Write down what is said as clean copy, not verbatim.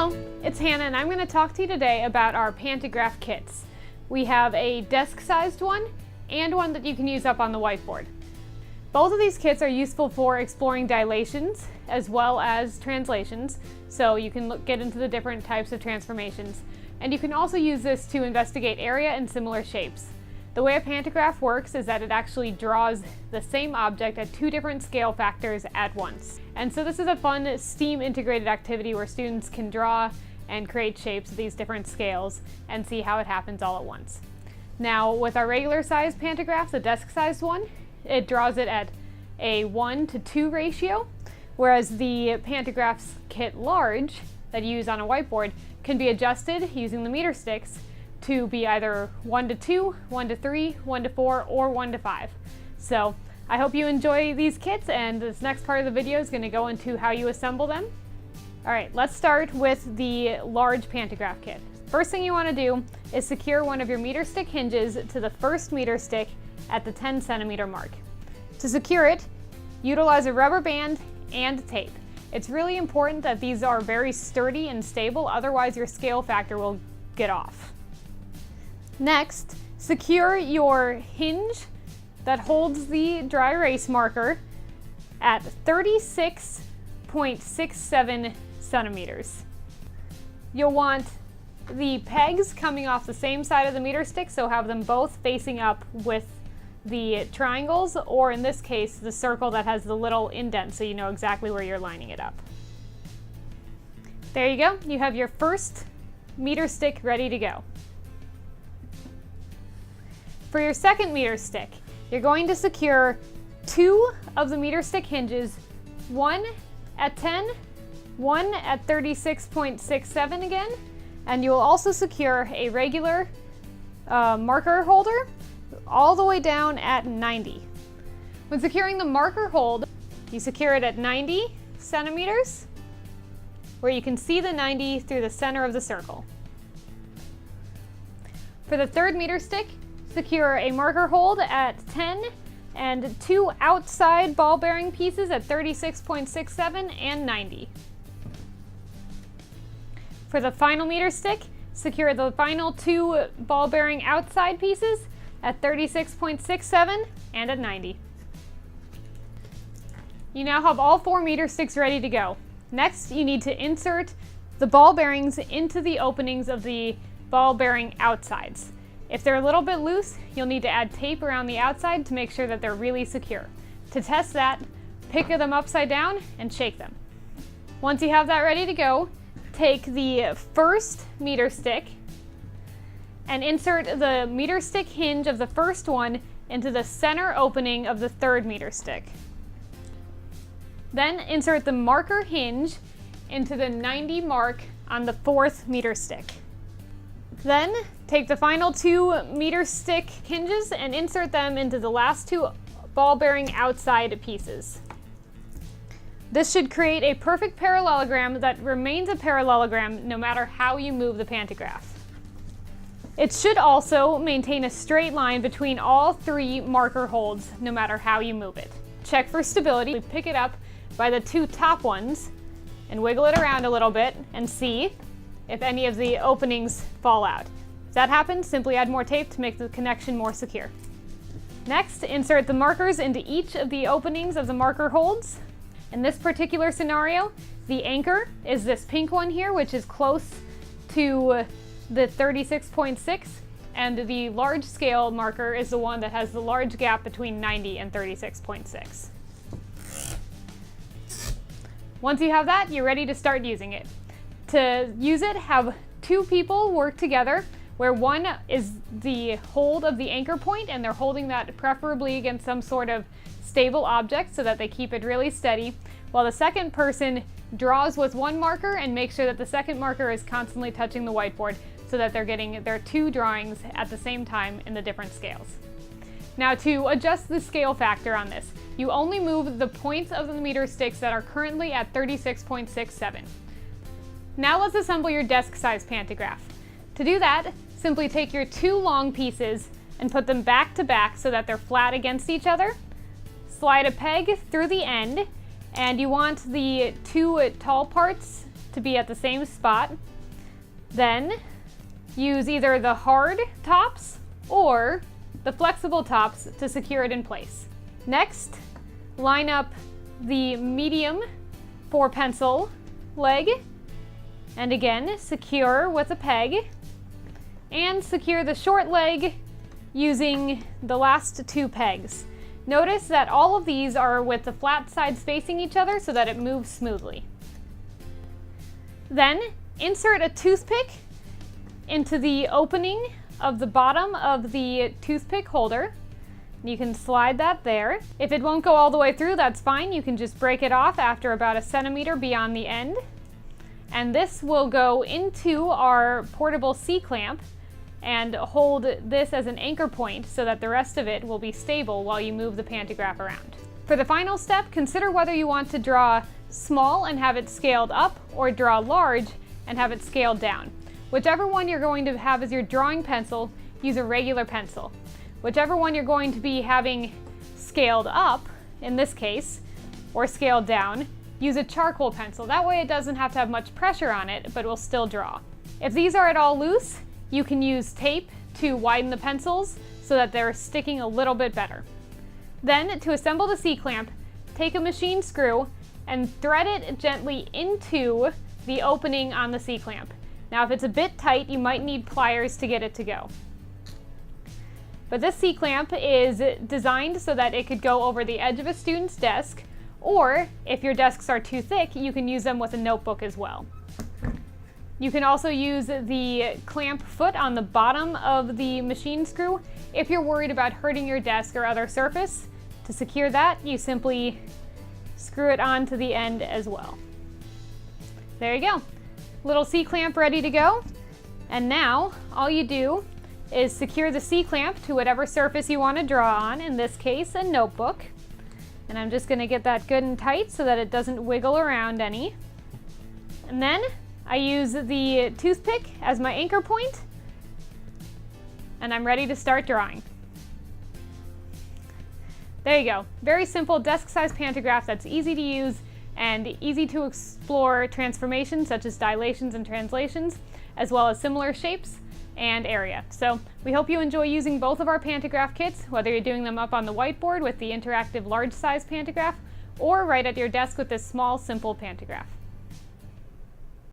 Hello, it's Hannah and I'm going to talk to you today about our Pantograph kits. We have a desk-sized one and one that you can use up on the whiteboard. Both of these kits are useful for exploring dilations as well as translations, so you can get into the different types of transformations. And you can also use this to investigate area and similar shapes. The way a pantograph works is that it actually draws the same object at two different scale factors at once. And so this is a fun STEAM integrated activity where students can draw and create shapes of these different scales and see how it happens all at once. Now with our regular size pantograph, the desk sized one, it draws it at a 1:2 ratio, whereas the Pantograph Kit Large that you use on a whiteboard can be adjusted using the meter sticks to be either 1:2, 1:3, 1:4, or 1:5. So I hope you enjoy these kits, and this next part of the video is going to go into how you assemble them. Alright, let's start with the large pantograph kit. First thing you want to do is secure one of your meter stick hinges to the first meter stick at the 10 centimeter mark. To secure it, utilize a rubber band and tape. It's really important that these are very sturdy and stable, otherwise your scale factor will get off. Next, secure your hinge that holds the dry erase marker at 36.67 centimeters. You'll want the pegs coming off the same side of the meter stick, so have them both facing up with the triangles, or in this case, the circle that has the little indent so you know exactly where you're lining it up. There you go, you have your first meter stick ready to go. For your second meter stick, you're going to secure two of the meter stick hinges, one at 10, one at 36.67 again, and you will also secure a regular marker holder all the way down at 90. When securing the marker hold, you secure it at 90 centimeters, where you can see the 90 through the center of the circle. For the third meter stick, secure a marker hold at 10 and two outside ball bearing pieces at 36.67 and 90. For the final meter stick, secure the final two ball bearing outside pieces at 36.67 and at 90. You now have all four meter sticks ready to go. Next, you need to insert the ball bearings into the openings of the ball bearing outsides. If they're a little bit loose, you'll need to add tape around the outside to make sure that they're really secure. To test that, pick them upside down and shake them. Once you have that ready to go, take the first meter stick and insert the meter stick hinge of the first one into the center opening of the third meter stick. Then insert the marker hinge into the 90 mark on the fourth meter stick. Then take the final two meter stick hinges and insert them into the last two ball bearing outside pieces. This should create a perfect parallelogram that remains a parallelogram no matter how you move the pantograph. It should also maintain a straight line between all three marker holds no matter how you move it. Check for stability. Pick it up by the two top ones and wiggle it around a little bit and see if any of the openings fall out. If that happens, simply add more tape to make the connection more secure. Next, insert the markers into each of the openings of the marker holds. In this particular scenario, the anchor is this pink one here, which is close to the 36.6, and the large scale marker is the one that has the large gap between 90 and 36.6. Once you have that, you're ready to start using it. To use it, have two people work together, where one is the hold of the anchor point and they're holding that preferably against some sort of stable object so that they keep it really steady, while the second person draws with one marker and makes sure that the second marker is constantly touching the whiteboard so that they're getting their two drawings at the same time in the different scales. Now to adjust the scale factor on this, you only move the points of the meter sticks that are currently at 36.67. Now let's assemble your desk-sized pantograph. To do that, simply take your two long pieces and put them back to back so that they're flat against each other. Slide a peg through the end, and you want the two tall parts to be at the same spot. Then use either the hard tops or the flexible tops to secure it in place. Next, line up the medium 4-pencil leg, and again, secure with a peg, and secure the short leg using the last 2 pegs. Notice that all of these are with the flat sides facing each other so that it moves smoothly. Then insert a toothpick into the opening of the bottom of the toothpick holder. You can slide that there. If it won't go all the way through, that's fine. You can just break it off after about 1 centimeter beyond the end. And this will go into our portable C-clamp and hold this as an anchor point so that the rest of it will be stable while you move the pantograph around. For the final step, consider whether you want to draw small and have it scaled up or draw large and have it scaled down. Whichever one you're going to have as your drawing pencil, use a regular pencil. Whichever one you're going to be having scaled up, in this case, or scaled down, use a charcoal pencil. That way it doesn't have to have much pressure on it, but will still draw. If these are at all loose, you can use tape to widen the pencils so that they're sticking a little bit better. Then, to assemble the C-clamp, take a machine screw and thread it gently into the opening on the C-clamp. Now, if it's a bit tight, you might need pliers to get it to go. But this C-clamp is designed so that it could go over the edge of a student's desk, or if your desks are too thick, you can use them with a notebook as well. You can also use the clamp foot on the bottom of the machine screw if you're worried about hurting your desk or other surface. To secure that, you simply screw it onto the end as well. There you go. Little C-clamp ready to go. And now all you do is secure the C-clamp to whatever surface you want to draw on, in this case a notebook. And I'm just going to get that good and tight so that it doesn't wiggle around any. And then I use the toothpick as my anchor point, and I'm ready to start drawing. There you go. Very simple desk-sized pantograph that's easy to use and easy to explore transformations such as dilations and translations, as well as similar shapes and area. So we hope you enjoy using both of our pantograph kits, whether you're doing them up on the whiteboard with the interactive large size pantograph or right at your desk with this small, simple pantograph.